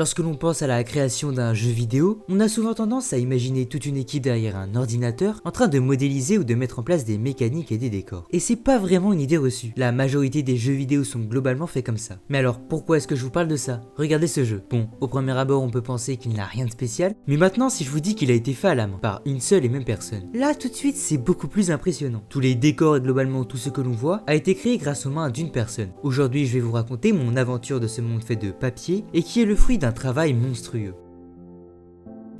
Lorsque l'on pense à la création d'un jeu vidéo, on a souvent tendance à imaginer toute une équipe derrière un ordinateur en train de modéliser ou de mettre en place des mécaniques et des décors. Et c'est pas vraiment une idée reçue. La majorité des jeux vidéo sont globalement faits comme ça. Mais alors, pourquoi est-ce que je vous parle de ça? Regardez ce jeu. Bon, au premier abord, on peut penser qu'il n'a rien de spécial, mais maintenant, si je vous dis qu'il a été fait à la main, par une seule et même personne, là, tout de suite, c'est beaucoup plus impressionnant. Tous les décors et globalement tout ce que l'on voit a été créé grâce aux mains d'une personne. Aujourd'hui, je vais vous raconter mon aventure de ce monde fait de papier et qui est le fruit d'un travail monstrueux.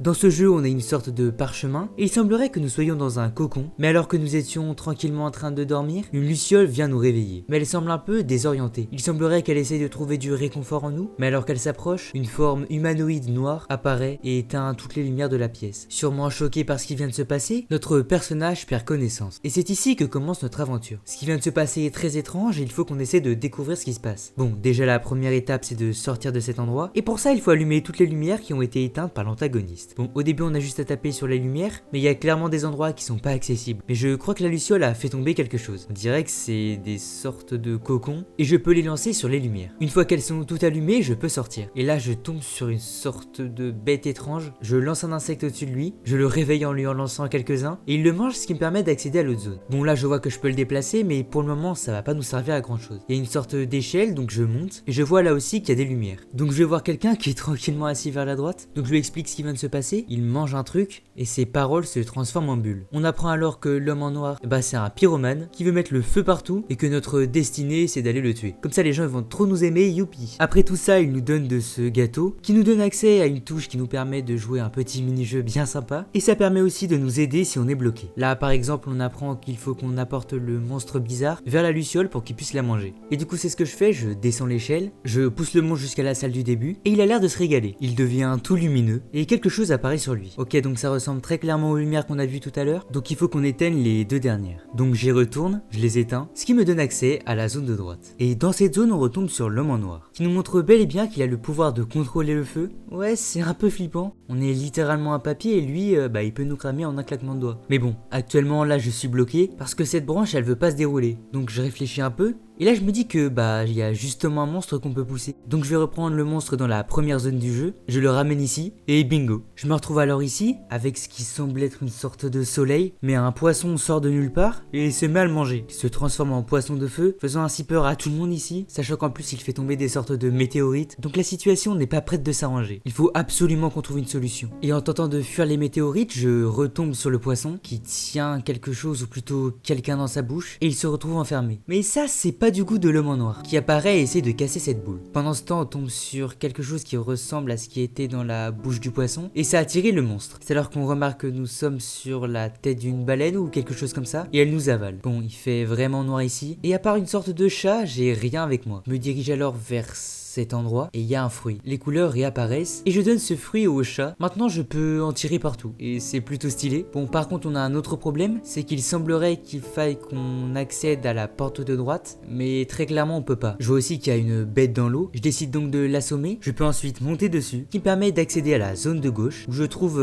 Dans ce jeu, on a une sorte de parchemin, et il semblerait que nous soyons dans un cocon, mais alors que nous étions tranquillement en train de dormir, une luciole vient nous réveiller. Mais elle semble un peu désorientée. Il semblerait qu'elle essaye de trouver du réconfort en nous, mais alors qu'elle s'approche, une forme humanoïde noire apparaît et éteint toutes les lumières de la pièce. Sûrement choqué par ce qui vient de se passer, notre personnage perd connaissance. Et c'est ici que commence notre aventure. Ce qui vient de se passer est très étrange et il faut qu'on essaie de découvrir ce qui se passe. Bon, déjà la première étape c'est de sortir de cet endroit, et pour ça il faut allumer toutes les lumières qui ont été éteintes par l'antagoniste. Bon, au début on a juste à taper sur les lumières, mais il y a clairement des endroits qui sont pas accessibles. Mais je crois que la luciole a fait tomber quelque chose. On dirait que c'est des sortes de cocons, et je peux les lancer sur les lumières. Une fois qu'elles sont toutes allumées, je peux sortir. Et là je tombe sur une sorte de bête étrange, je lance un insecte au-dessus de lui, je le réveille en lui en lançant quelques-uns, et il le mange, ce qui me permet d'accéder à l'autre zone. Bon là je vois que je peux le déplacer, mais pour le moment ça va pas nous servir à grand chose. Il y a une sorte d'échelle, donc je monte, et je vois là aussi qu'il y a des lumières. Donc je vais voir quelqu'un qui est tranquillement assis vers la droite, donc je lui explique ce qui vient de se passer. Il mange un truc et ses paroles se transforment en bulles. On apprend alors que l'homme en noir, c'est un pyromane qui veut mettre le feu partout et que notre destinée c'est d'aller le tuer. Comme ça les gens vont trop nous aimer, youpi. Après tout ça, il nous donne de ce gâteau qui nous donne accès à une touche qui nous permet de jouer un petit mini-jeu bien sympa, et ça permet aussi de nous aider si on est bloqué. Là par exemple on apprend qu'il faut qu'on apporte le monstre bizarre vers la luciole pour qu'il puisse la manger. Et du coup c'est ce que je fais, je descends l'échelle, je pousse le monstre jusqu'à la salle du début et il a l'air de se régaler. Il devient tout lumineux et quelque chose apparaît sur lui. Ok, donc ça ressemble très clairement aux lumières qu'on a vues tout à l'heure, donc il faut qu'on éteigne les deux dernières. Donc j'y retourne, je les éteins, ce qui me donne accès à la zone de droite. Et dans cette zone on retombe sur l'homme en noir, qui nous montre bel et bien qu'il a le pouvoir de contrôler le feu. Ouais, c'est un peu flippant, on est littéralement un papier et lui, il peut nous cramer en un claquement de doigts. Mais bon, actuellement là je suis bloqué, parce que cette branche elle veut pas se dérouler. Donc je réfléchis un peu, et là je me dis que il y a justement un monstre qu'on peut pousser. Donc je vais reprendre le monstre dans la première zone du jeu, je le ramène ici, et bingo. Je me retrouve alors ici, avec ce qui semble être une sorte de soleil, mais un poisson sort de nulle part, et se met à le manger. Il se transforme en poisson de feu, faisant ainsi peur à tout le monde ici, sachant qu'en plus il fait tomber des sortes de météorites, donc la situation n'est pas prête de s'arranger. Il faut absolument qu'on trouve une solution. Et en tentant de fuir les météorites, je retombe sur le poisson, qui tient quelque chose, ou plutôt quelqu'un dans sa bouche, et il se retrouve enfermé. Mais ça c'est pas du goût de l'homme en noir, qui apparaît et essaie de casser cette boule. Pendant ce temps, on tombe sur quelque chose qui ressemble à ce qui était dans la bouche du poisson, et ça a attiré le monstre. C'est alors qu'on remarque que nous sommes sur la tête d'une baleine ou quelque chose comme ça, et elle nous avale. Bon, il fait vraiment noir ici, et à part une sorte de chat, j'ai rien avec moi. Je me dirige alors vers cet endroit et il y a un fruit. Les couleurs réapparaissent et je donne ce fruit au chat. Maintenant je peux en tirer partout et c'est plutôt stylé. Bon, par contre on a un autre problème, c'est qu'il semblerait qu'il faille qu'on accède à la porte de droite, mais très clairement on peut pas. Je vois aussi qu'il y a une bête dans l'eau, je décide donc de l'assommer. Je peux ensuite monter dessus, qui me permet d'accéder à la zone de gauche, où je trouve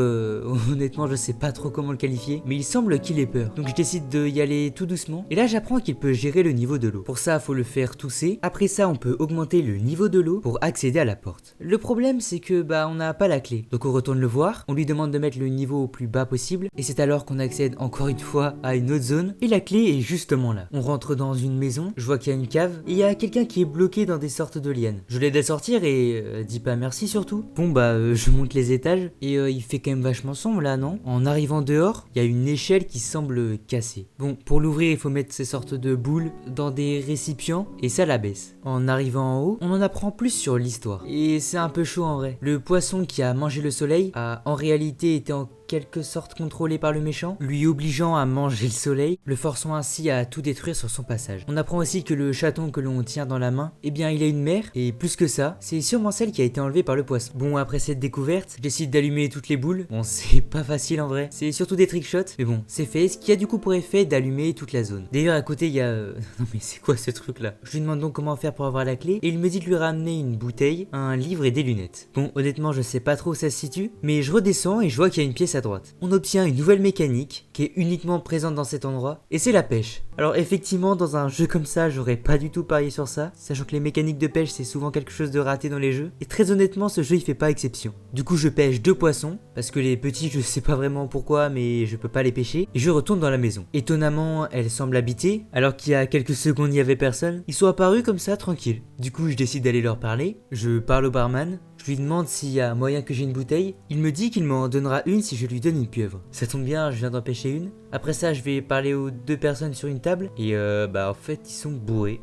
honnêtement je sais pas trop comment le qualifier, mais il semble qu'il ait peur. Donc je décide d'y aller tout doucement et là j'apprends qu'il peut gérer le niveau de l'eau. Pour ça faut le faire tousser. Après ça on peut augmenter le niveau de l'eau pour accéder à la porte. Le problème c'est que on n'a pas la clé. Donc on retourne le voir, on lui demande de mettre le niveau au plus bas possible et c'est alors qu'on accède encore une fois à une autre zone et la clé est justement là. On rentre dans une maison, je vois qu'il y a une cave et il y a quelqu'un qui est bloqué dans des sortes de lianes. Je l'aide à sortir et dis pas merci surtout. Bon je monte les étages et il fait quand même vachement sombre là, non? En arrivant dehors, il y a une échelle qui semble cassée. Bon, pour l'ouvrir il faut mettre ces sortes de boules dans des récipients et ça la baisse. En arrivant en haut, on en apprend plus sur l'histoire. Et c'est un peu chaud en vrai. Le poisson qui a mangé le soleil a en réalité été en quelque sorte contrôlé par le méchant, lui obligeant à manger le soleil, le forçant ainsi à tout détruire sur son passage. On apprend aussi que le chaton que l'on tient dans la main, il a une mère, et plus que ça, c'est sûrement celle qui a été enlevée par le poisson. Bon, après cette découverte, je décide d'allumer toutes les boules. Bon, c'est pas facile en vrai, c'est surtout des trickshots, mais bon, c'est fait, ce qui a du coup pour effet d'allumer toute la zone. D'ailleurs, à côté, il y a... Non mais c'est quoi ce truc là? Je lui demande donc comment faire pour avoir la clé, et il me dit de lui ramener une bouteille, un livre et des lunettes. Bon, honnêtement, je sais pas trop où ça se situe, mais je redescends et je vois qu'il y a une pièce à à droite. On obtient une nouvelle mécanique qui est uniquement présente dans cet endroit, et c'est la pêche. Alors effectivement, dans un jeu comme ça, j'aurais pas du tout parié sur ça, sachant que les mécaniques de pêche c'est souvent quelque chose de raté dans les jeux, et très honnêtement ce jeu il fait pas exception. Du coup je pêche 2 poissons, parce que les petits je sais pas vraiment pourquoi mais je peux pas les pêcher, et je retourne dans la maison. Étonnamment elle semble habitée, alors qu'il y a quelques secondes il y avait personne, ils sont apparus comme ça tranquilles. Du coup je décide d'aller leur parler, je parle au barman, je lui demande s'il y a moyen que j'ai une bouteille, il me dit qu'il m'en donnera une si je lui donne une pieuvre. Ça tombe bien, je viens d'en pêcher une. Après ça je vais parler aux 2 personnes sur une table, et en fait ils sont bourrés.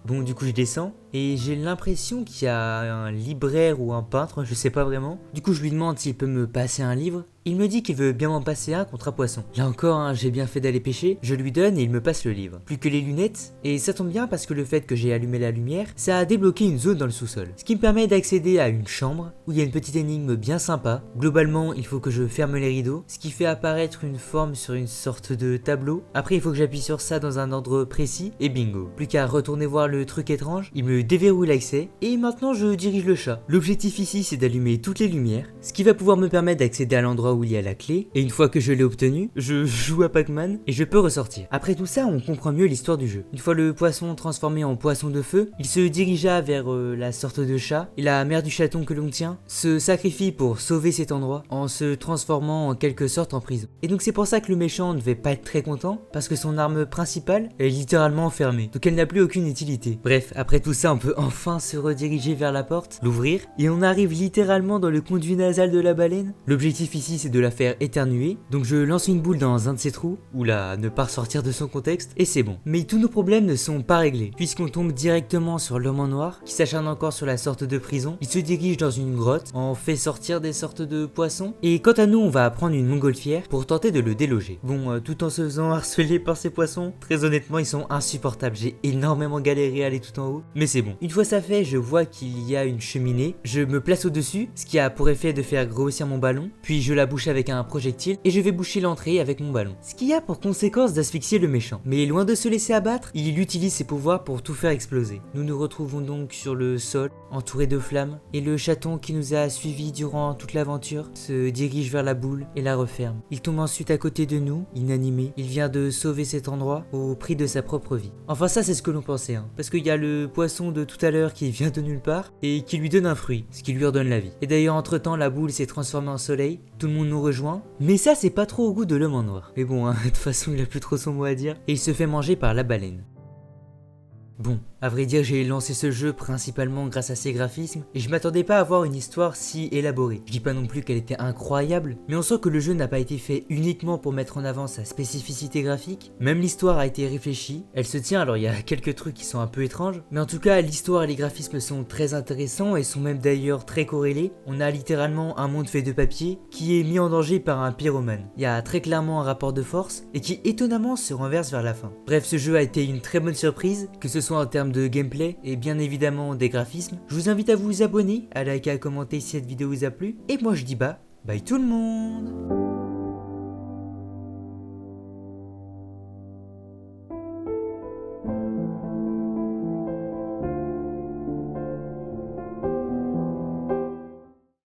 Bon du coup je descends, et j'ai l'impression qu'il y a un libraire ou un peintre, je sais pas vraiment. Du coup je lui demande s'il peut me passer un livre. Il me dit qu'il veut bien m'en passer un contre un poisson. Là encore, hein, j'ai bien fait d'aller pêcher, je lui donne et il me passe le livre. Plus que les lunettes, et ça tombe bien parce que le fait que j'ai allumé la lumière, ça a débloqué une zone dans le sous-sol. Ce qui me permet d'accéder à une chambre, où il y a une petite énigme bien sympa. Globalement, il faut que je ferme les rideaux, ce qui fait apparaître une forme sur une sorte de tableau. Après, il faut que j'appuie sur ça dans un ordre précis, et bingo. Plus qu'à retourner voir le truc étrange, il me déverrouille l'accès, et maintenant je dirige le chat. L'objectif ici, c'est d'allumer toutes les lumières, ce qui va pouvoir me permettre d'accéder à l'endroit où il y a la clé, et une fois que je l'ai obtenu, je joue à Pac-Man et je peux ressortir. Après tout ça, on comprend mieux l'histoire du jeu. Une fois le poisson transformé en poisson de feu, il se dirigea vers la sorte de chat, et la mère du chaton que l'on tient se sacrifie pour sauver cet endroit en se transformant en quelque sorte en prison. Et donc c'est pour ça que le méchant ne devait pas être très content, parce que son arme principale est littéralement fermée, donc elle n'a plus aucune utilité. Bref, après tout ça, on peut enfin se rediriger vers la porte, l'ouvrir, et on arrive littéralement dans le conduit nasal de la baleine. L'objectif ici c'est de la faire éternuer, donc je lance une boule dans un de ses trous, ou là, ne pas ressortir de son contexte, et c'est bon. Mais tous nos problèmes ne sont pas réglés, puisqu'on tombe directement sur l'homme en noir, qui s'acharne encore sur la sorte de prison. Il se dirige dans une grotte, en fait sortir des sortes de poissons, et quant à nous, on va prendre une montgolfière pour tenter de le déloger. Bon, tout en se faisant harceler par ces poissons, très honnêtement, ils sont insupportables, j'ai énormément galéré à aller tout en haut, mais c'est bon. Une fois ça fait, je vois qu'il y a une cheminée, je me place au-dessus, ce qui a pour effet de faire grossir mon ballon, puis je la bouche avec un projectile et je vais boucher l'entrée avec mon ballon. Ce qui a pour conséquence d'asphyxier le méchant. Mais loin de se laisser abattre, il utilise ses pouvoirs pour tout faire exploser. Nous nous retrouvons donc sur le sol, entourés de flammes, et le chaton qui nous a suivis durant toute l'aventure se dirige vers la boule et la referme. Il tombe ensuite à côté de nous, inanimé. Il vient de sauver cet endroit au prix de sa propre vie. Enfin ça c'est ce que l'on pensait, hein. Parce qu'il y a le poisson de tout à l'heure qui vient de nulle part et qui lui donne un fruit, ce qui lui redonne la vie. Et d'ailleurs entre temps la boule s'est transformée en soleil, tout le monde nous rejoint, mais ça c'est pas trop au goût de l'homme en noir. Mais bon, hein, de toute façon il a plus trop son mot à dire, et il se fait manger par la baleine. Bon, à vrai dire, j'ai lancé ce jeu principalement grâce à ses graphismes, et je m'attendais pas à avoir une histoire si élaborée. Je dis pas non plus qu'elle était incroyable, mais on sent que le jeu n'a pas été fait uniquement pour mettre en avant sa spécificité graphique. Même l'histoire a été réfléchie, elle se tient, alors il y a quelques trucs qui sont un peu étranges, mais en tout cas l'histoire et les graphismes sont très intéressants et sont même d'ailleurs très corrélés. On a littéralement un monde fait de papier qui est mis en danger par un pyromane. Il y a très clairement un rapport de force, et qui étonnamment se renverse vers la fin. Bref, ce jeu a été une très bonne surprise, que ce soit en termes de gameplay et bien évidemment des graphismes. Je vous invite à vous abonner, à liker, à commenter si cette vidéo vous a plu. Et moi je dis bye tout le monde.